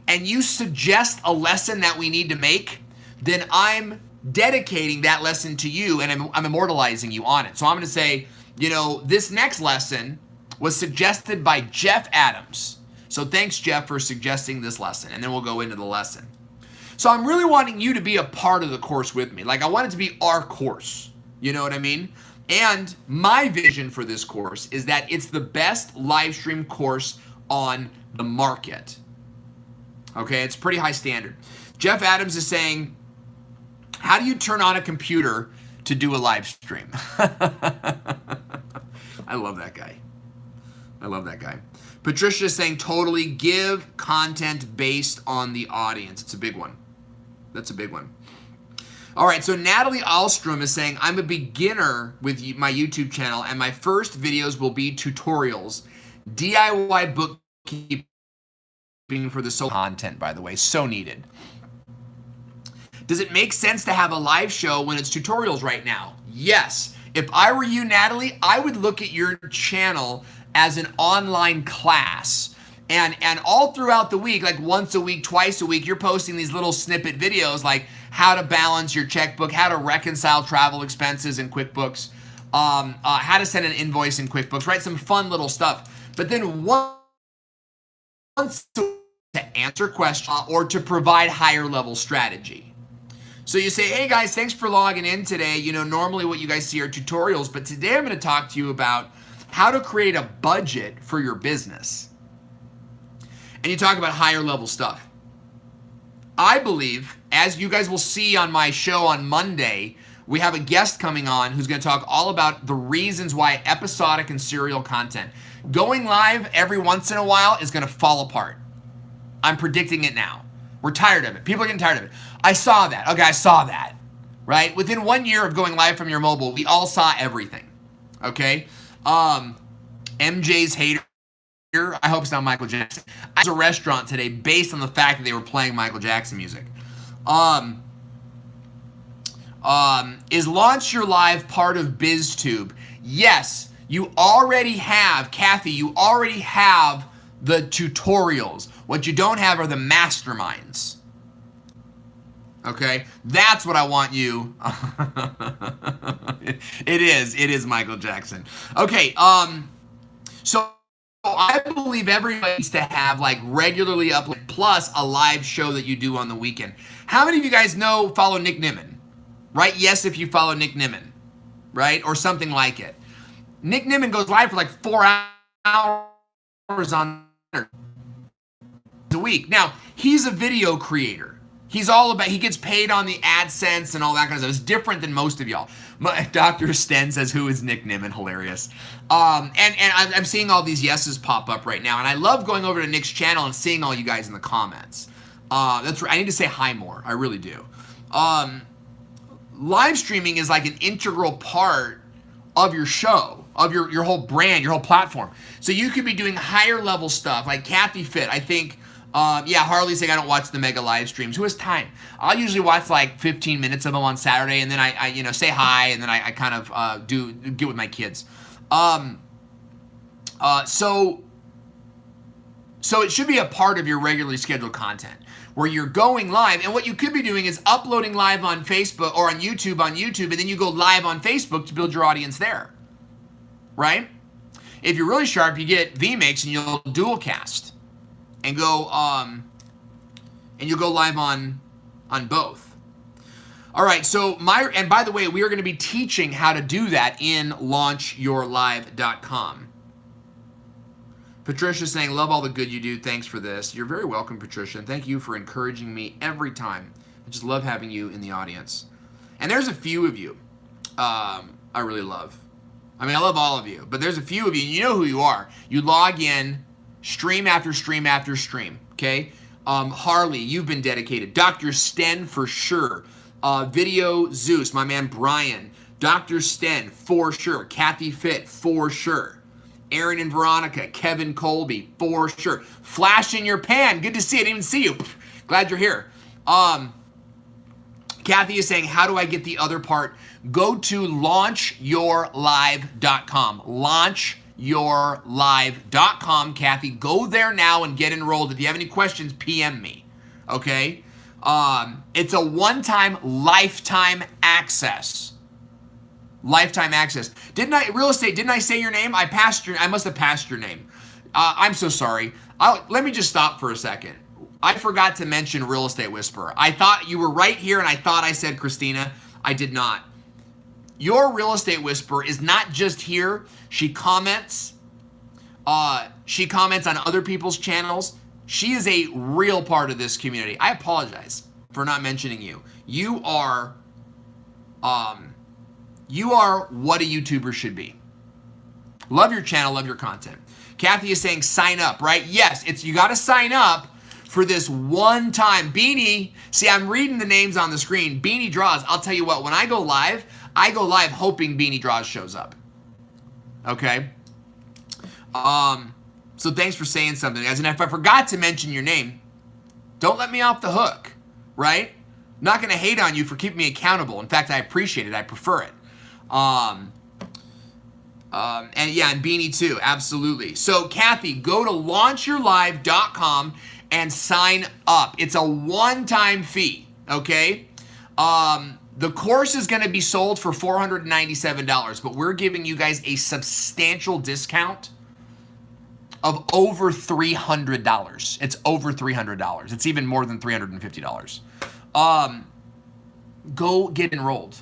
Speaker 1: and you suggest a lesson that we need to make, then I'm dedicating that lesson to you, and I'm immortalizing you on it. So I'm going to say, you know, this next lesson was suggested by Jeff Adams. So thanks, Jeff, for suggesting this lesson, and then we'll go into the lesson. So I'm really wanting you to be a part of the course with me. Like, I want it to be our course. You know what I mean? And my vision for this course is that it's the best live stream course on the market. Okay, it's pretty high standard. Jeff Adams is saying, how do you turn on a computer to do a live stream? I love that guy. I love that guy. Patricia is saying, totally give content based on the audience. It's a big one. That's a big one. All right, so Natalie Alstrom is saying, I'm a beginner with my YouTube channel, and my first videos will be tutorials. DIY bookkeeping for the solo content, by the way, so needed. Does it make sense to have a live show when it's tutorials right now? Yes. If I were you, Natalie, I would look at your channel as an online class. And all throughout the week, like once a week, twice a week, you're posting these little snippet videos like how to balance your checkbook, how to reconcile travel expenses in QuickBooks, how to send an invoice in QuickBooks, right? Some fun little stuff. But then once to answer questions or to provide higher level strategy. So you say, hey guys, thanks for logging in today. You know, normally what you guys see are tutorials, but today I'm going to talk to you about how to create a budget for your business. And you talk about higher level stuff. I believe, as you guys will see on my show on Monday, we have a guest coming on who's going to talk all about the reasons why episodic and serial content going live every once in a while is going to fall apart. I'm predicting it now. We're tired of it. People are getting tired of it. I saw that. Okay, I saw that. Right? Within 1 year of going live from your mobile, we all saw everything. Okay? MJ's hater. I hope it's not Michael Jackson. I was at a restaurant today based on the fact that they were playing Michael Jackson music. Is Launch Your Live part of BizTube? Yes, you already have, Kathy, you already have the tutorials. What you don't have are the masterminds. Okay? That's what I want you. It is Michael Jackson. Okay, so I believe everybody needs to have like regularly upload plus a live show that you do on the weekend. How many of you guys follow Nick Nimmin? Right? Yes, if you follow Nick Nimmin, right? Or something like it. Nick Nimmin goes live for like 4 hours on a week. Now, he's a video creator. He's all about, he gets paid on the AdSense and all that kind of stuff. It's different than most of y'all. Dr. Sten says, who is Nick Nimmin? Hilarious. And I'm seeing all these yeses pop up right now. And I love going over to Nick's channel and seeing all you guys in the comments. That's right. I need to say hi more. I really do. Live streaming is like an integral part of your show, of your whole brand, your whole platform. So you could be doing higher level stuff like Kathy Fit. I think, yeah, Harley's saying I don't watch the mega live streams. Who has time? I'll usually watch like 15 minutes of them on Saturday, and then I you know, say hi, and then I kind of get with my kids. So it should be a part of your regularly scheduled content where you're going live, and what you could be doing is uploading live on Facebook or on YouTube, and then you go live on Facebook to build your audience there, right? If you're really sharp, you get vMix and you'll dual cast and go and you'll go live on both. All right, so and by the way, we are going to be teaching how to do that in launchyourlive.com. Patricia's saying, love all the good you do. Thanks for this. You're very welcome, Patricia, and thank you for encouraging me every time. I just love having you in the audience. And there's a few of you I really love. I mean, I love all of you, but there's a few of you, and you know who you are. You log in, stream after stream after stream, okay? Harley, you've been dedicated. Dr. Sten, for sure. Video Zeus, my man Brian. Dr. Sten, for sure. Kathy Fit, for sure. Aaron and Veronica, Kevin Colby, for sure. Flash in your pan, good to see it. I didn't even see you. Glad you're here. Kathy is saying, how do I get the other part? Go to launchyourlive.com. Launchyourlive.com, Kathy. Go there now and get enrolled. If you have any questions, PM me. Okay? It's a one-time, lifetime access. Lifetime access. Didn't I say your name? I must have passed your name. I'm so sorry. Let me just stop for a second. I forgot to mention Real Estate Whisperer. I thought you were right here, and I thought I said Christina. I did not. Your Real Estate Whisperer is not just here. She comments. She comments on other people's channels. She is a real part of this community. I apologize for not mentioning you. You are what a YouTuber should be. Love your channel, love your content. Kathy is saying sign up, right? Yes, you got to sign up for this one time. Beanie, see, I'm reading the names on the screen. Beanie Draws, I'll tell you what, when I go live hoping Beanie Draws shows up. Okay? So thanks for saying something, guys. And if I forgot to mention your name, don't let me off the hook, right? I'm not going to hate on you for keeping me accountable. In fact, I appreciate it. I prefer it. And yeah, and Beanie too, absolutely. So Kathy, go to launchyourlive.com and sign up. It's a one-time fee, okay? The course is going to be sold for $497, but we're giving you guys a substantial discount of over $300. It's over $300. It's even more than $350. Go get enrolled.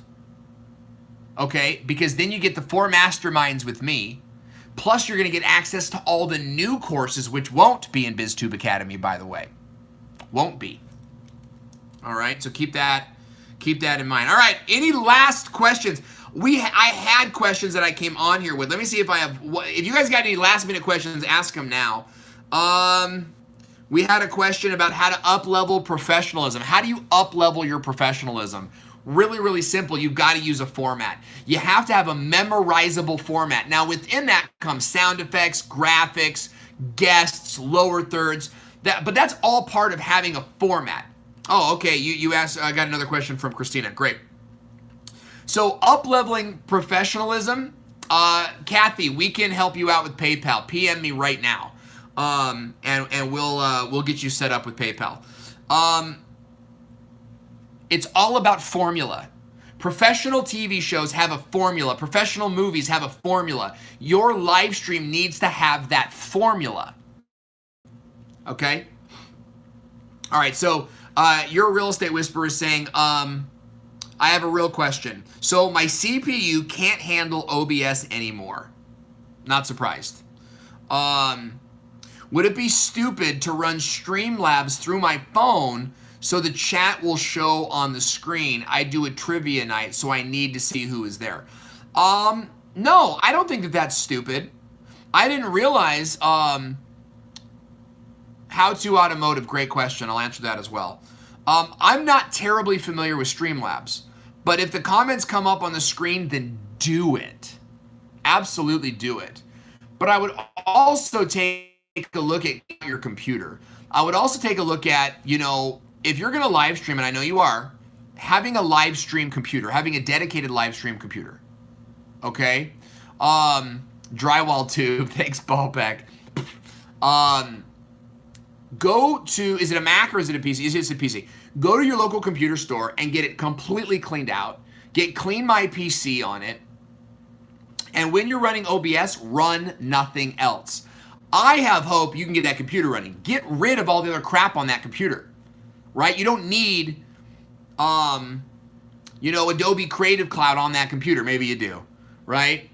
Speaker 1: Okay, because then you get the 4 masterminds with me, plus you're going to get access to all the new courses, which won't be in BizTube Academy, by the way. Won't be. All right, so keep that in mind. All right, any last questions? I had questions that I came on here with. Let me see if I have. If you guys got any last minute questions, ask them now. We had a question about how to up-level professionalism. How do you up-level your professionalism? Really, really simple. You've got to use a format. You have to have a memorizable format. Now, within that comes sound effects, graphics, guests, lower thirds. But that's all part of having a format. Oh, okay. You asked. I got another question from Christina. Great. So, up-leveling professionalism. Kathy, we can help you out with PayPal. PM me right now, and we'll get you set up with PayPal. It's all about formula. Professional TV shows have a formula. Professional movies have a formula. Your live stream needs to have that formula. Okay? All right, so your Real Estate Whisperer is saying, I have a real question. So my CPU can't handle OBS anymore. Not surprised. Would it be stupid to run Streamlabs through my phone so the chat will show on the screen. I do a trivia night, so I need to see who is there. No, I don't think that that's stupid. I didn't realize, how to automotive, great question. I'll answer that as well. I'm not terribly familiar with Streamlabs, but if the comments come up on the screen, then do it. Absolutely do it. But I would also take a look at your computer. I would also take a look at, you know, if you're gonna live stream, and I know you are, having a live stream computer, having a dedicated live stream computer, okay? Drywall tube, thanks Ballback. Go to, is it a Mac or is it a PC? It's a PC. Go to your local computer store and get it completely cleaned out. Get Clean My PC on it. And when you're running OBS, run nothing else. I have hope you can get that computer running. Get rid of all the other crap on that computer, right? You don't need, you know, Adobe Creative Cloud on that computer. Maybe you do, right?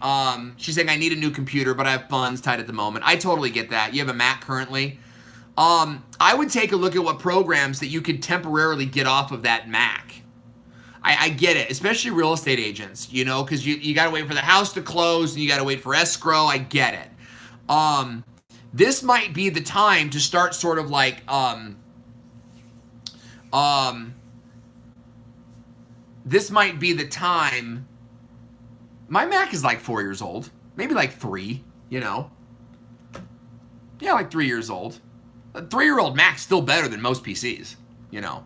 Speaker 1: She's saying, I need a new computer, but I have funds tight at the moment. I totally get that. You have a Mac currently. I would take a look at what programs that you could temporarily get off of that Mac. I get it, especially real estate agents, you know, because you got to wait for the house to close and you got to wait for escrow. I get it. This might be the time to start sort of like, this might be the time. My Mac is like 4 years old, maybe like 3, you know. Yeah, like 3 years old. A 3-year-old Mac's still better than most PCs, you know.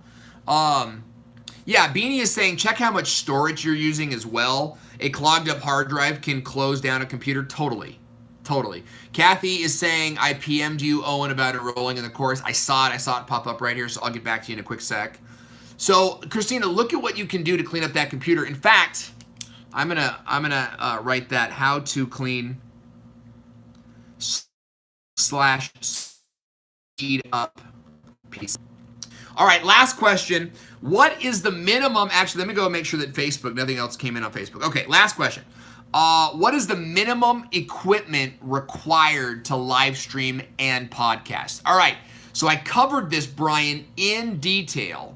Speaker 1: Yeah, Beanie is saying, check how much storage you're using as well. A clogged up hard drive can close down a computer. Totally. Totally. Kathy is saying, I PM'd you, Owen, about enrolling in the course. I saw it pop up right here, so I'll get back to you in a quick sec. So, Christina, look at what you can do to clean up that computer. In fact, I'm gonna write that, how to clean / speed up PC. All right, last question. What is the minimum? Actually, let me go and make sure that Facebook, nothing else came in on Facebook. Okay, last question. What is the minimum equipment required to live stream and podcast? All right, so I covered this, Brian, in detail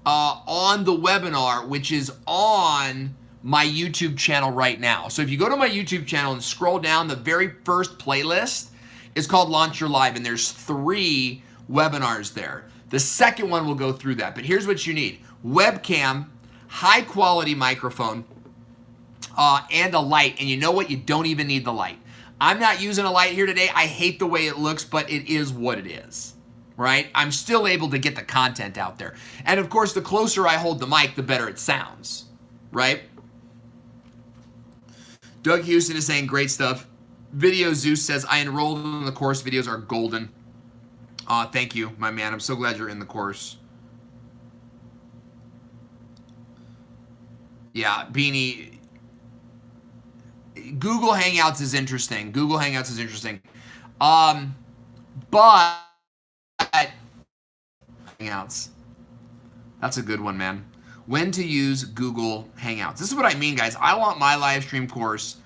Speaker 1: on the webinar, which is on my YouTube channel right now. So if you go to my YouTube channel and scroll down, the very first playlist is called Launch Your Live, and there's 3 webinars there. The second one will go through that, but here's what you need. Webcam, high quality microphone, and a light. And you know what? You don't even need the light. I'm not using a light here today. I hate the way it looks, but it is what it is, right? I'm still able to get the content out there. And of course, the closer I hold the mic, the better it sounds, right? Doug Houston is saying, great stuff. Video Zeus says, I enrolled in the course. Videos are golden. Thank you, my man. I'm so glad you're in the course. Yeah, Beanie. Google Hangouts is interesting. Google Hangouts is interesting. But Hangouts. That's a good one, man. When to use Google Hangouts. This is what I mean, guys. I want my live stream course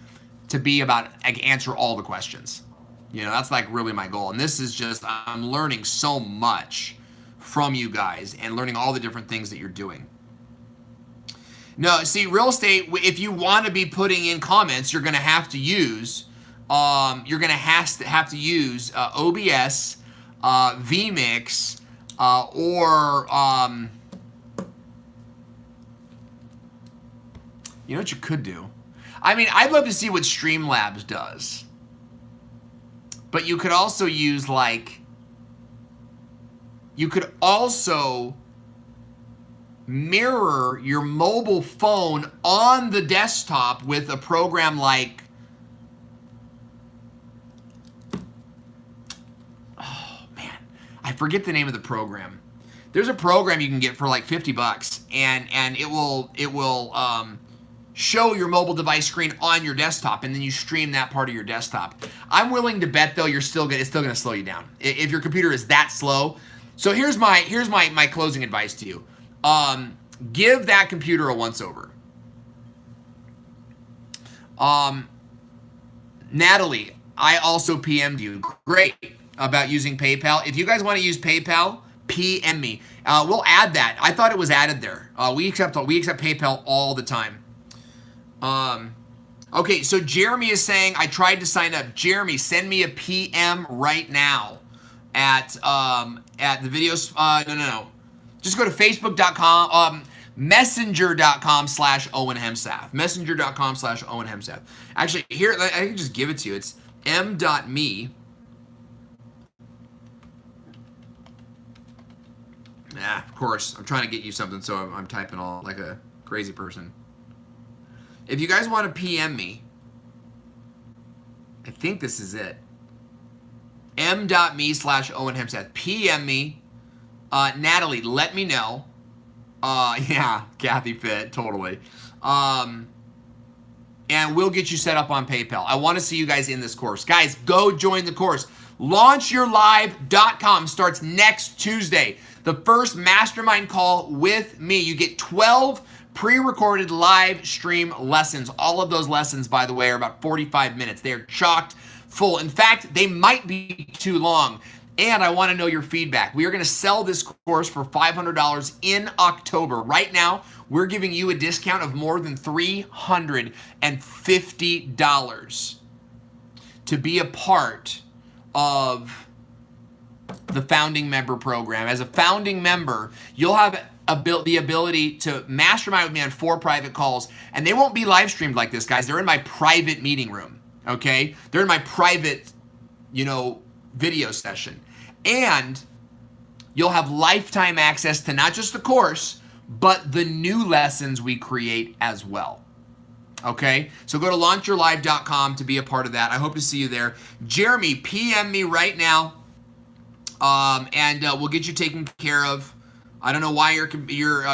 Speaker 1: to be about, like, answer all the questions. You know, that's like really my goal. And this is just, I'm learning so much from you guys and learning all the different things that you're doing. No, see, real estate, if you want to be putting in comments, you're going to have to use, OBS, vMix, or, you know what you could do? I mean, I'd love to see what Streamlabs does. But you could also use, like, you could also mirror your mobile phone on the desktop with a program like, oh man, I forget the name of the program. There's a program you can get for like $50, and it will show your mobile device screen on your desktop, and then you stream that part of your desktop. I'm willing to bet though it's still going to slow you down if your computer is that slow. So here's my closing advice to you. Give that computer a once over. Natalie, I also PM'd you. Great about using PayPal. If you guys want to use PayPal, PM me. We'll add that. I thought it was added there. We accept PayPal all the time. Okay, so Jeremy is saying, I tried to sign up. Jeremy, send me a PM right now at the videos. No. Just go to facebook.com, messenger.com/Owen Hemsath. Messenger.com/Owen Hemsath. Actually, here, I can just give it to you. It's m.me. Of course, I'm trying to get you something, so I'm typing all like a crazy person. If you guys want to PM me, I think this is it. m.me/Owen Hemsath. PM me. Natalie, let me know. Yeah, Kathy Fit, totally. And we'll get you set up on PayPal. I want to see you guys in this course. Guys, go join the course. LaunchYourLive.com starts next Tuesday. The first mastermind call with me. You get 12 pre-recorded live stream lessons. All of those lessons, by the way, are about 45 minutes. They are chocked full. In fact, they might be too long. And I want to know your feedback. We are going to sell this course for $500 in October. Right now, we're giving you a discount of more than $350 to be a part of the founding member program. As a founding member, you'll have the ability to mastermind with me on 4 private calls, and they won't be live streamed like this, guys. They're in my private meeting room, okay? They're in my private, video session. And you'll have lifetime access to not just the course, but the new lessons we create as well. Okay? So go to launchyourlive.com to be a part of that. I hope to see you there. Jeremy, PM me right now, and we'll get you taken care of. I don't know why your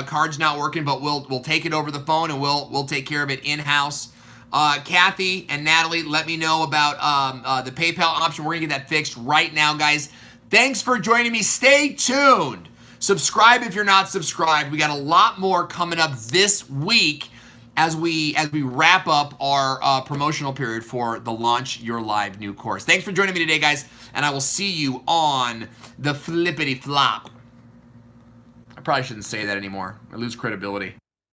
Speaker 1: card's not working, but we'll take it over the phone and we'll take care of it in-house. Kathy and Natalie, let me know about the PayPal option. We're gonna get that fixed right now, guys. Thanks for joining me. Stay tuned. Subscribe if you're not subscribed. We got a lot more coming up this week as we wrap up our promotional period for the Launch Your Live new course. Thanks for joining me today, guys, and I will see you on the flippity flop. I probably shouldn't say that anymore. I lose credibility.